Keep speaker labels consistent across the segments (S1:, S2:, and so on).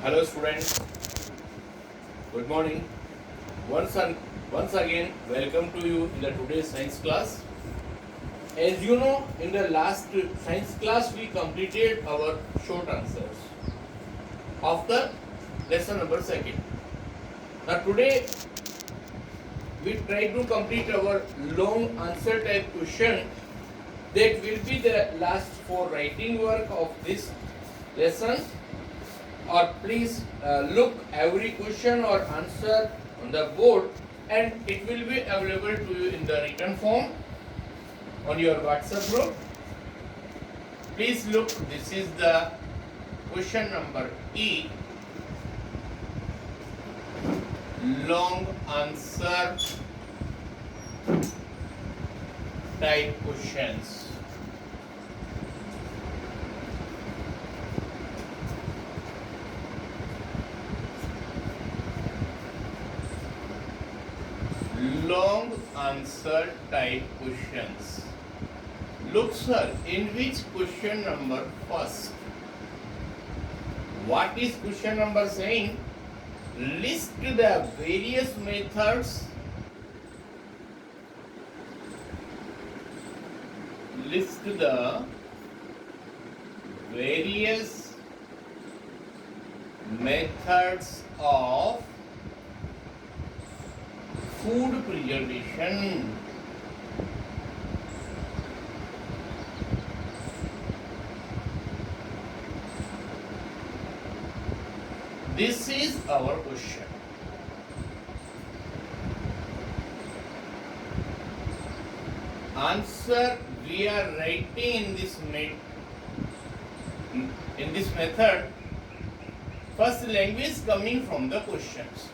S1: Hello students, good morning. Once, and, once again, welcome to you in the today's science class. As you know, in the last science class, we completed our short answers of the lesson number 2. Now today, we try to complete our long answer type question. That will be the last for writing work of this lesson. Or please look every question or answer on the board, and it will be available to you in the written form on your WhatsApp group. Please look, this is the question number E, long answer type questions. Long answer type questions. Look sir, in which question number first? What is question number saying? List the various methods. List the various methods of food preservation. This is our question. Answer we are writing in this method. First language coming from the questions.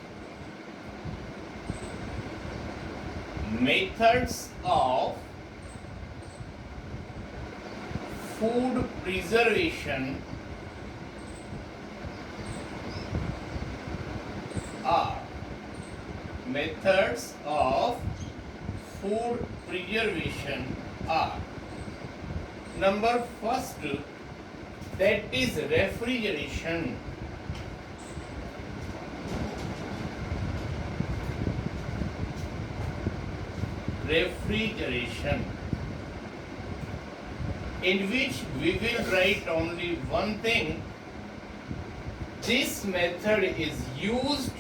S1: Methods of food preservation are methods of food preservation are number first, that is refrigeration. Refrigeration, in which we will write only one thing. This method is used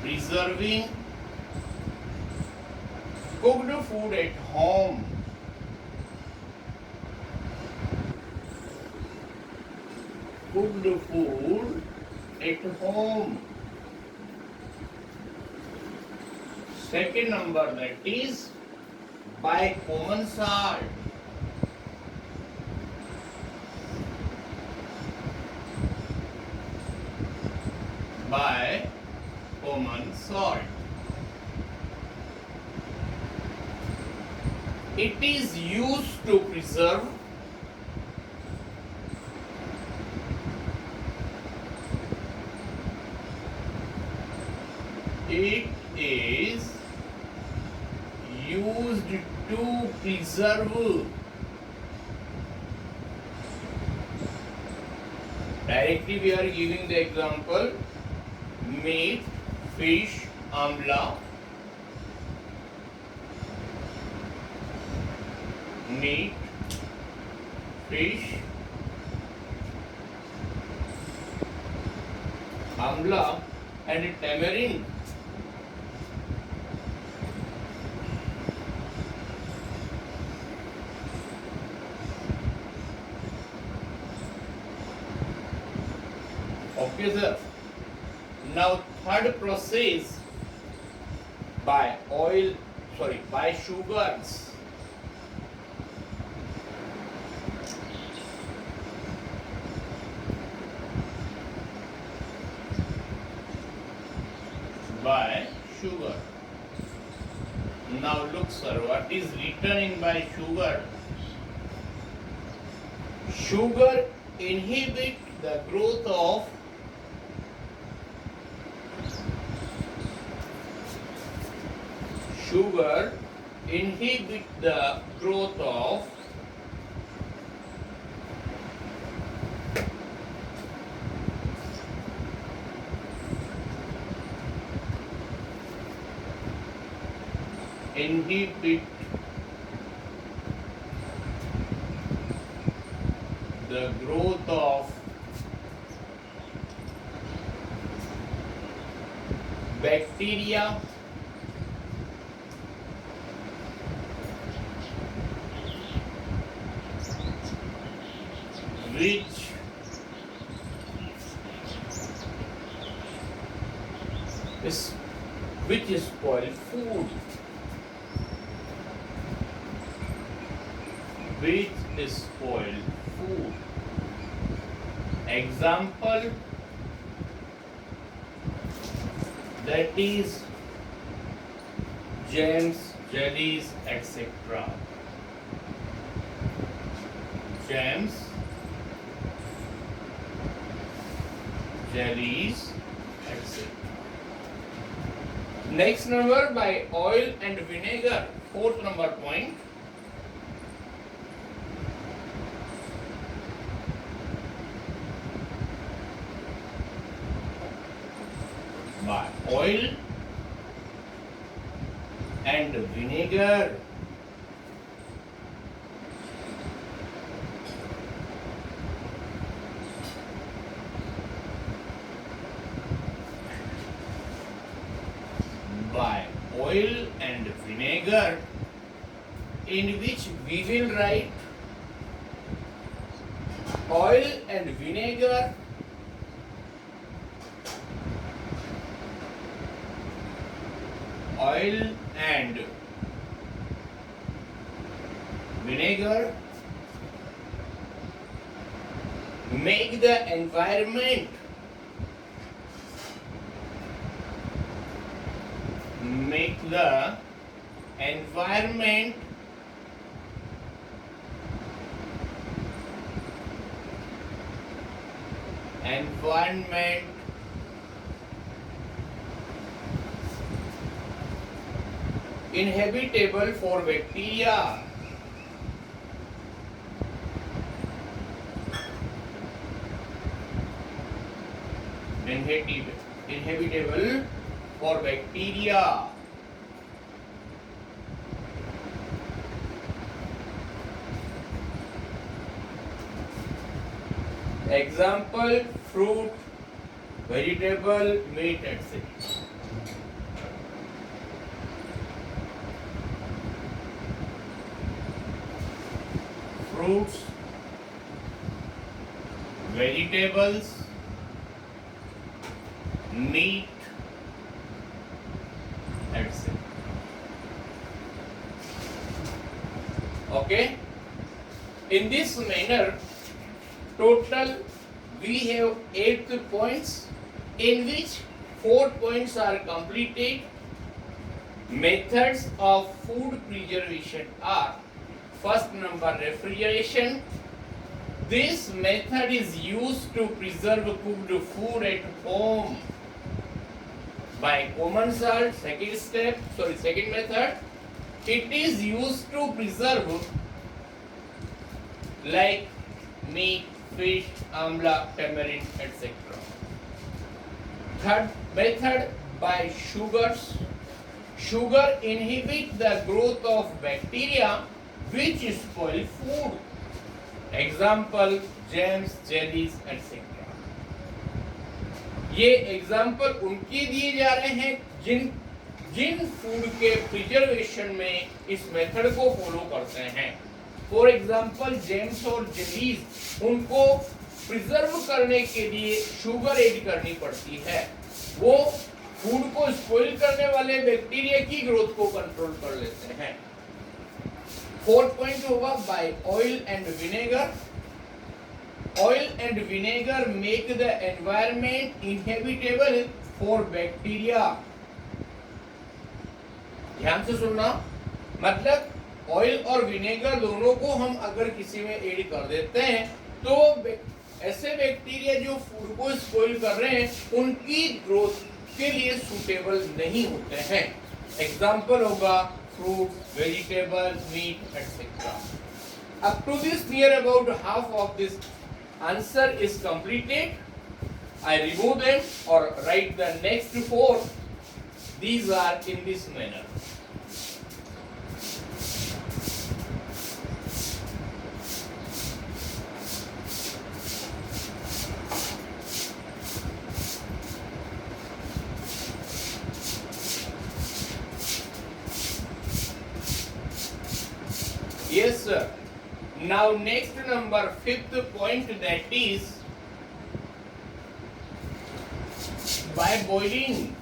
S1: preserving cooked food at home. Cooked food at home. Second number, that is by common salt. By common salt. It is used to preserve it is used to preserve. Directly we are giving the example: meat, fish, amla. Meat, fish, amla, and tamarind. Okay, sir. Now third process, by by sugars. By sugar. Now look, sir, what is written in by sugar? Sugar inhibit the growth of sugar inhibit the growth of inhibit the growth of bacteria which is spoil food, which is spoil food. Example, that is jams, jellies, etc. Jams, jellies, etc. Next number, by oil and vinegar. Fourth number point. By oil and vinegar. By oil and vinegar, in which we will write oil and vinegar oil and vinegar make the environment inhabitable for bacteria. Inhabitable for bacteria. Example, fruit, vegetable, meat, etc. Fruits, vegetables, meat, etc. Okay? In this manner, total we have 8 points, in which 4 points are completed. Methods of food preservation are: first number, refrigeration. This method is used to preserve cooked food at home by common salt. Second method, it is used to preserve like meat, fish, amla, tamarind, etc. Third method, by sugars. Sugar inhibit the growth of bacteria which spoil food. Example, jams, jellies, etc. ये example उनके दिए जा रहे हैं जिन food के preservation में इस method को फॉलो करते हैं. फॉर एग्जाम्पल, जेम्स और जेलीज, उनको प्रिजर्व करने के लिए शुगर ऐड करनी पड़ती है. वो फूड को स्पॉइल करने वाले बैक्टीरिया की ग्रोथ को कंट्रोल कर लेते हैं. फोर्थ पॉइंट होगा by oil and vinegar. Oil and vinegar make the environment inhabitable for bacteria. ध्यान से सुनना, मतलब ऑयल और विनेगर दोनों को हम अगर किसी में ऐड कर देते हैं तो ऐसे बैक्टीरिया जो फूड को स्पॉइल कर रहे हैं उनकी ग्रोथ के लिए सूटेबल नहीं होते हैं। एग्जाम्पल होगा fruit, vegetable, meat etcetera. Up to this near about half of this answer is completed. I remove them or write the next four. These are in this manner. Yes, sir. Now next number, fifth point, that is by boiling.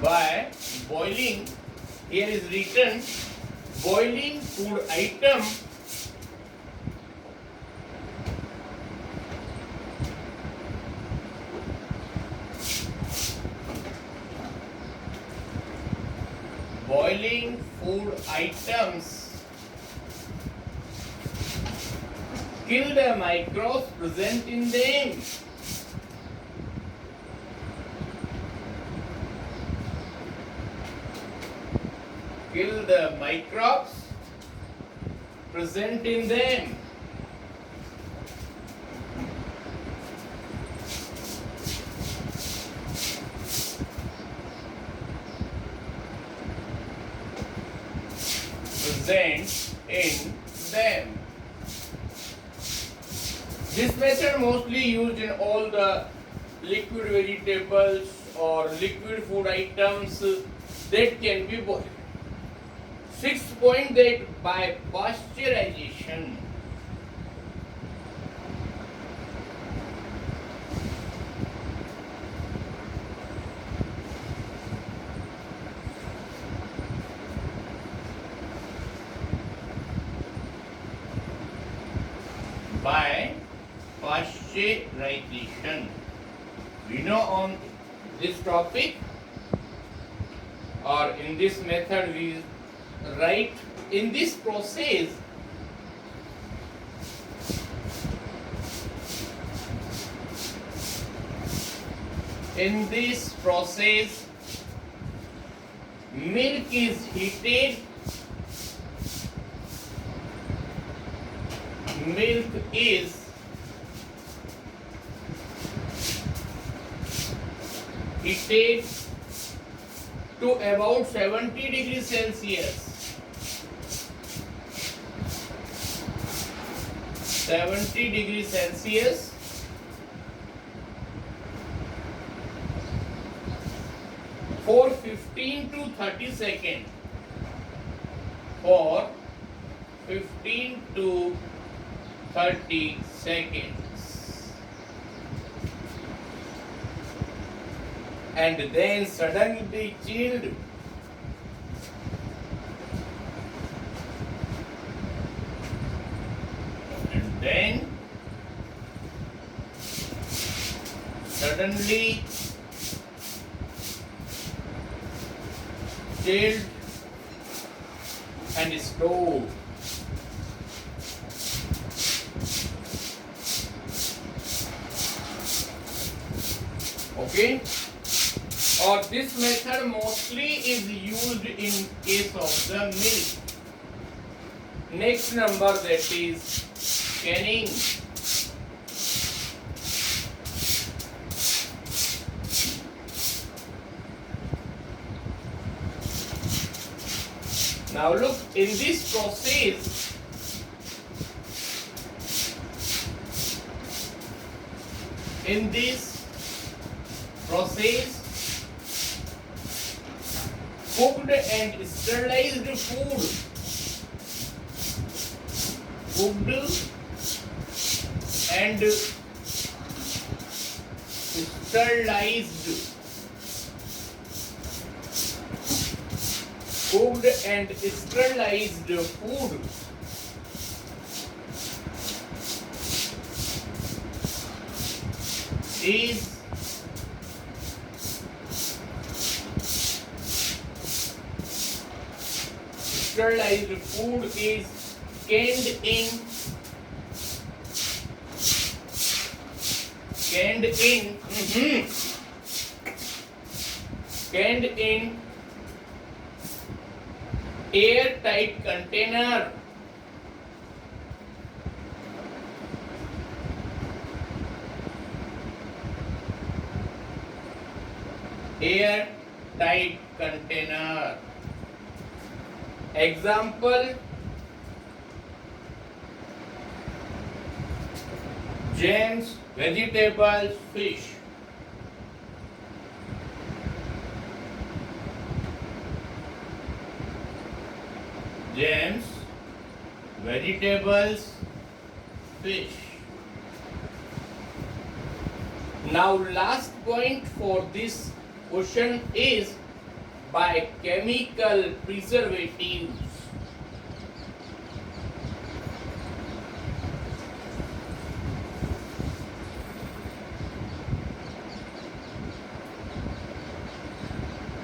S1: By boiling, here is written boiling food item boiling food items kill the microbes present in them. Kill the microbes present in them. Present in them. This method mostly used in all the liquid vegetables or liquid food items that can be boiled. Sixth point, that by pasteurization. By pasteurization. We know on this topic or in this method we write in this process milk is heated. Milk is heated to about 70 degrees Celsius. 70 degrees Celsius for 15 to 30 seconds. For 15 to 30 seconds. And then suddenly chilled. And then suddenly chilled and stored. Okay, or this method mostly is used in case of the milk. Next number, that is canning. Now look, in this process cooked and sterilized food, cooked and sterilized, cooked and sterilized food is sterilized food is canned in canned in airtight container. Airtight container. Example: jams, vegetables, fish. Jams, vegetables, fish. Now last point for this question is by chemical preservatives.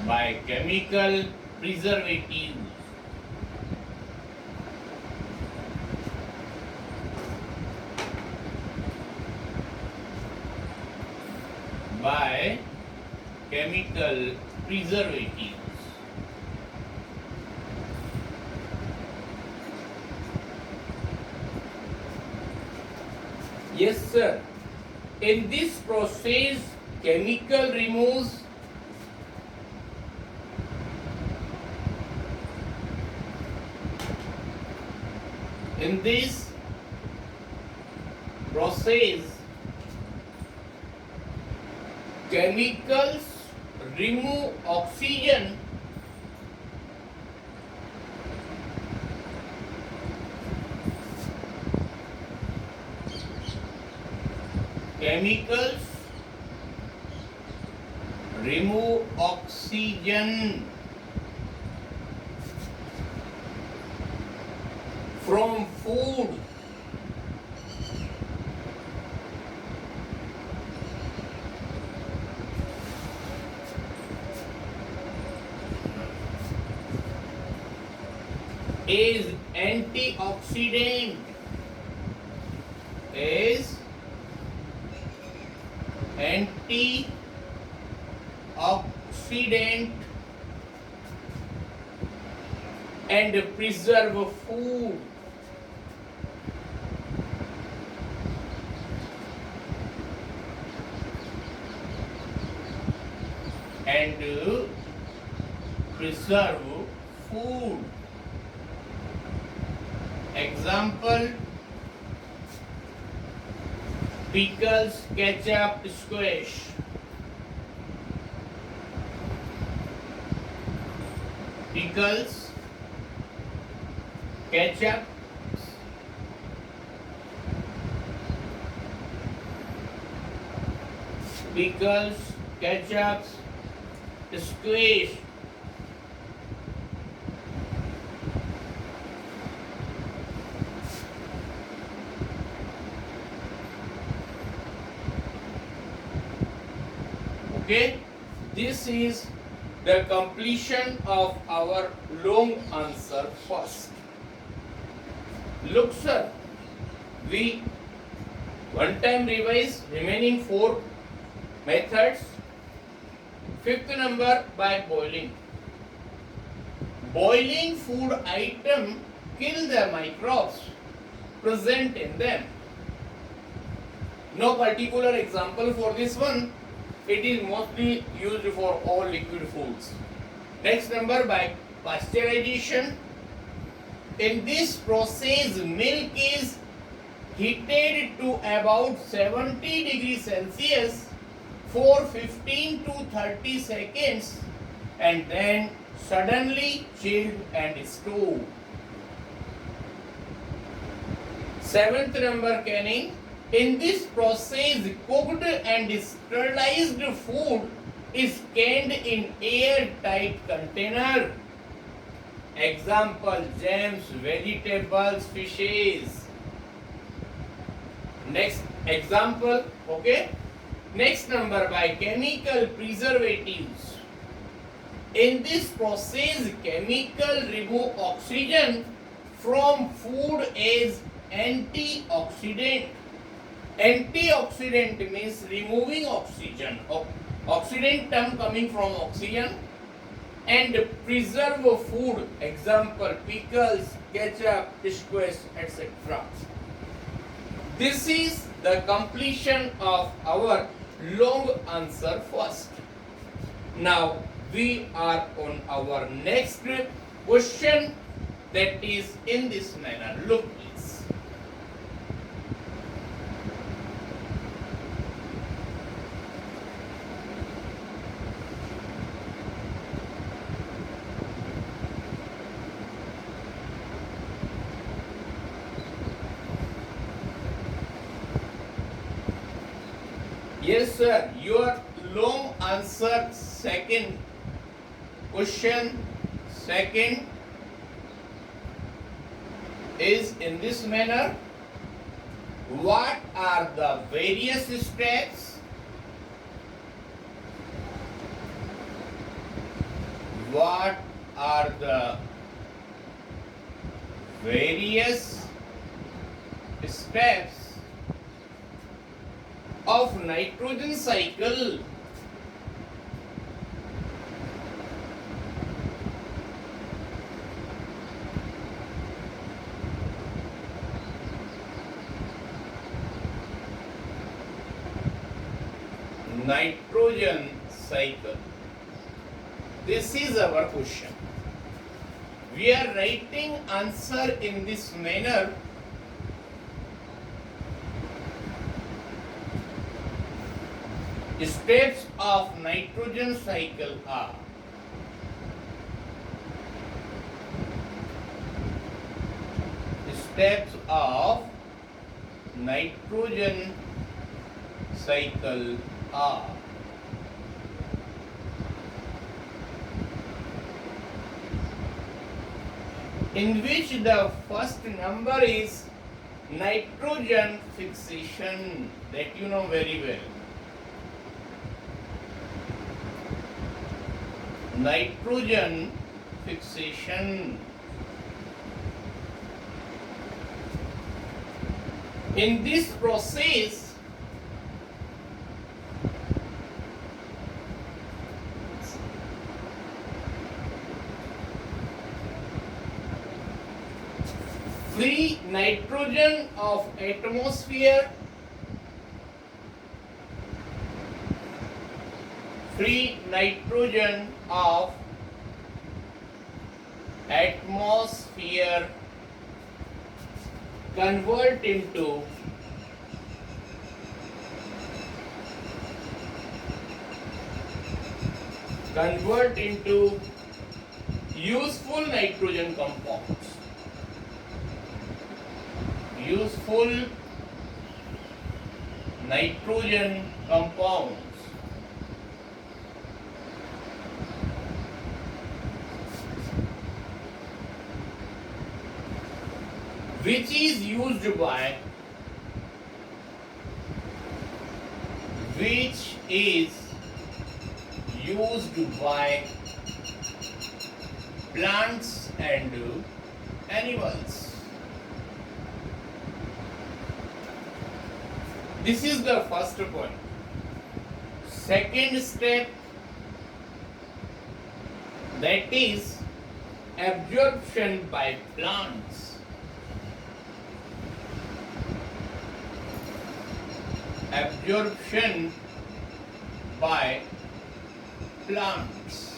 S1: By chemical preservatives. By chemical preservatives. Yes, sir. In this process, chemical removes in this process, chemicals remove oxygen chemicals remove oxygen from food is antioxidant is antioxidant and preserve food. And preserve food. Example: pickles, ketchup, squash. Pickles, ketchup, pickles, ketchup, squash. Okay, this is the completion of our long answer first. Look, sir, we one time revise remaining 4 methods. Fifth number, by boiling. Boiling food item kill the microbes present in them. No particular example for this one. It is mostly used for all liquid foods. Next number, by pasteurization. In this process, milk is heated to about 70 degrees Celsius for 15 to 30 seconds and then suddenly chilled and stored. Seventh number, canning. In this process, cooked and sterilized food is canned in airtight container. Example: jams, vegetables, fishes. Next example, okay? Next number, by chemical preservatives. In this process, chemical remove oxygen from food as antioxidant. Antioxidant means removing oxygen. Oxidant term coming from oxygen. And preserve food, example pickles, ketchup, squash, etc. This is the completion of our long answer first. Now we are on our next question, that is in this manner. Look please. Yes sir, your long answer second question, second is in this manner. What are the various steps? What are the various steps of nitrogen cycle? Nitrogen cycle. This is our question. We are writing answer in this manner. Steps of nitrogen cycle are: steps of nitrogen cycle are: in which the first number is nitrogen fixation, that you know very well. Nitrogen fixation. In this process, free nitrogen of atmosphere, free nitrogen of atmosphere convert into useful nitrogen compounds. Useful nitrogen compounds. Which is used by plants and animals. This is the first point. Second step, that is absorption by plants. Absorption by plants.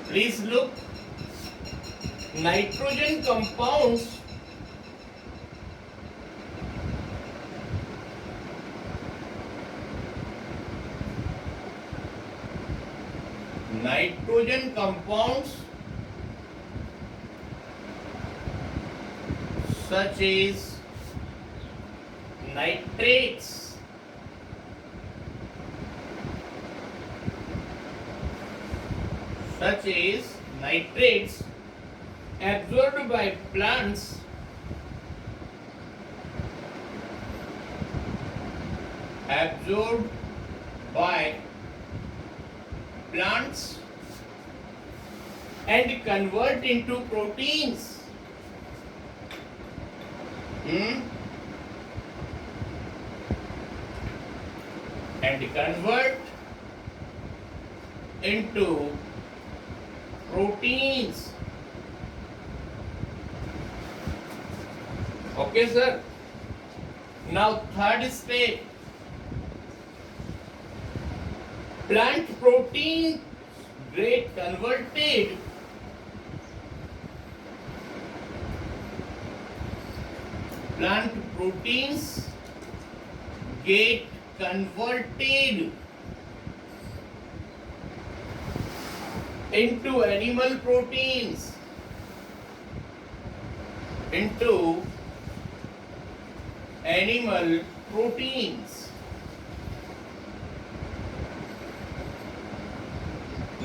S1: Please look, nitrogen compounds such as nitrates, absorbed by plants absorbed by plants and convert into proteins. And convert into proteins. Okay, sir. Now, third step. Plant protein get converted plant proteins get converted into animal proteins,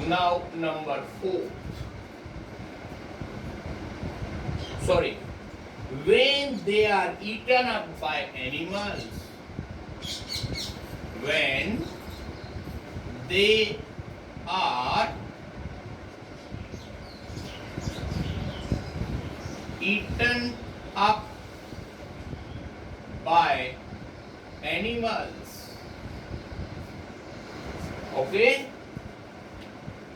S1: Now number 4. Sorry. When they are eaten up by animals, when they are eaten up by animals. Okay?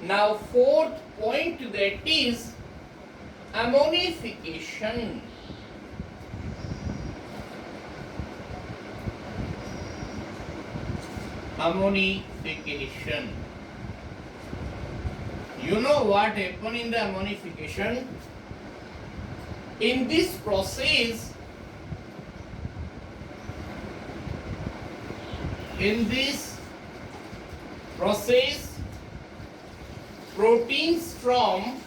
S1: Now fourth point, that is ammonification. Ammonification. You know what happened in the ammonification? In this process, proteins from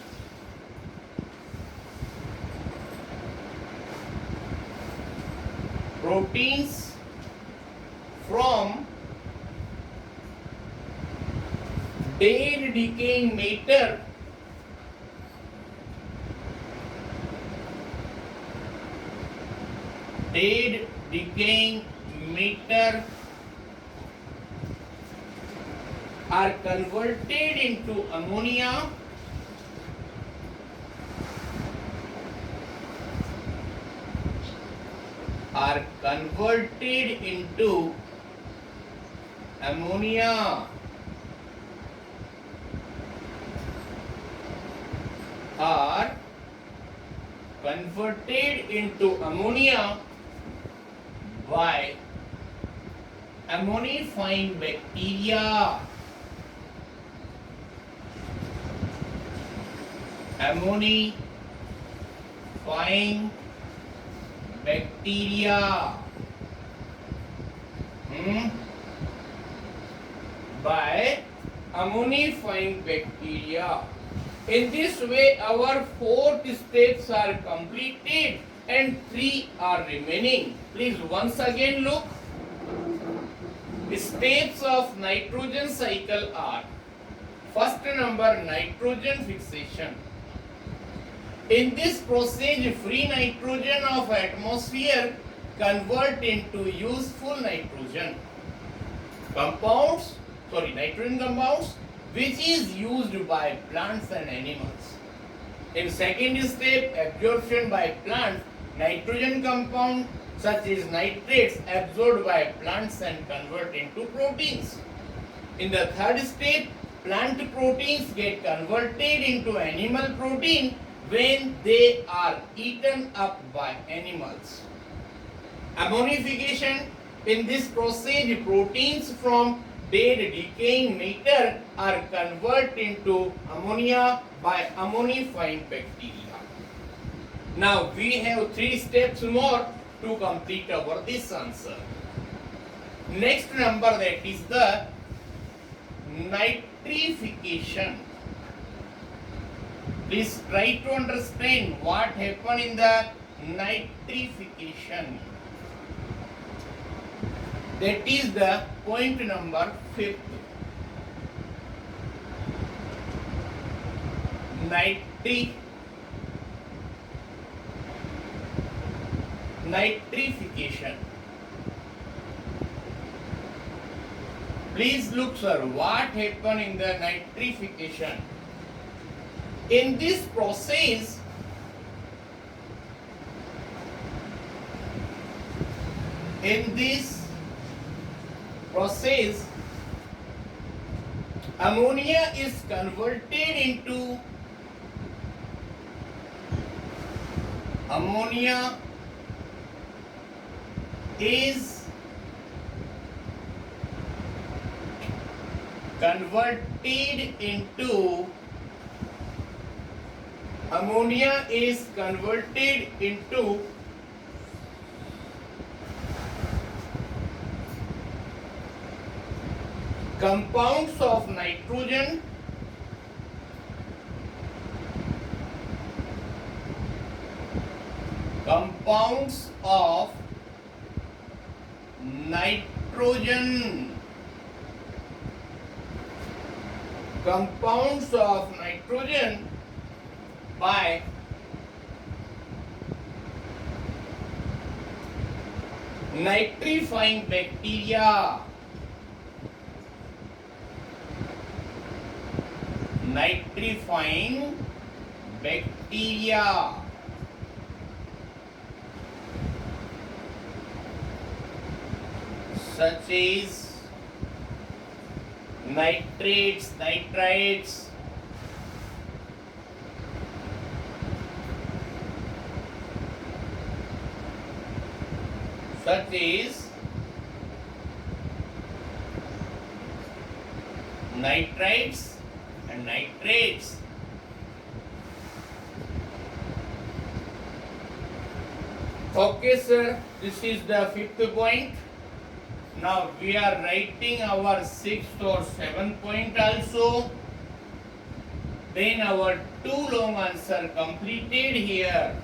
S1: dead decaying matter are converted into ammonia by ammonifying bacteria. By ammoniifying bacteria. In this way, our 4 steps are completed and 3 are remaining. Please once again look. Steps of nitrogen cycle are: first number, nitrogen fixation. In this process, free nitrogen of atmosphere convert into useful nitrogen compounds, which is used by plants and animals. In second step, absorption by plants, nitrogen compound such as nitrates absorbed by plants and convert into proteins. In the third step, plant proteins get converted into animal protein when they are eaten up by animals. Ammonification. In this process, proteins from dead decaying matter are converted into ammonia by ammonifying bacteria. Now we have 3 steps more to complete our this answer. Next number, that is the nitrification. Please try to understand what happened in the nitrification. That is the point number 5th. Nitrification. Please look, sir, what happened in the nitrification. In this process, ammonia is converted into compounds of nitrogen by nitrifying bacteria. Such as nitrates, nitrites, such as nitrites and nitrates. Okay, sir, this is the fifth point. Now we are writing our sixth or seventh point also. Then our two long answer completed here.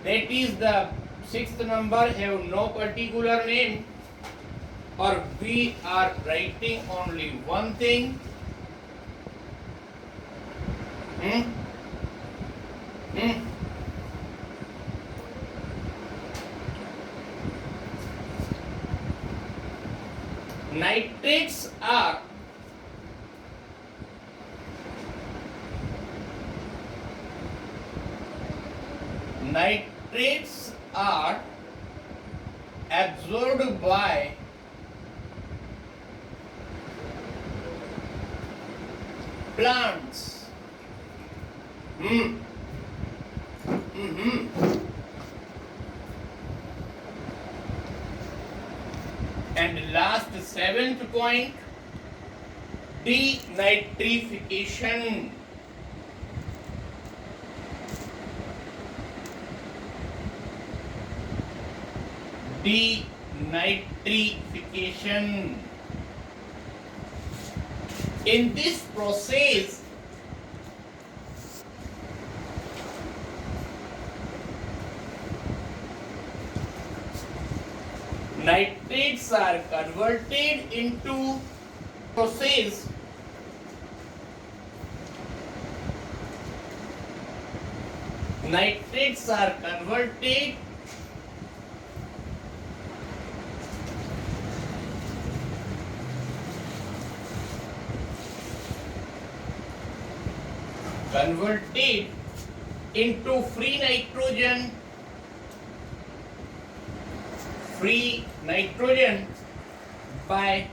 S1: That is the sixth number have no particular name, or we are writing only one thing. Nitrates are absorbed by plants. And last seventh point, denitrification. Denitrification. In this process, nitrates are converted into process nitrates are converted into free nitrogen by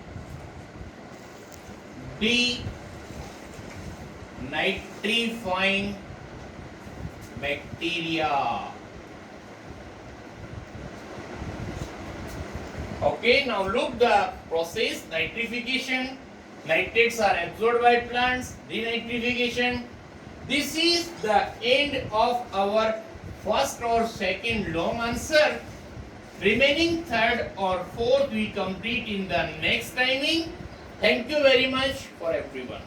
S1: denitrifying bacteria. Okay, now look the process. Nitrification, nitrates are absorbed by plants. Denitrification. This is the end of our first or second long answer. Remaining third or fourth we complete in the next timing. Thank you very much for everyone.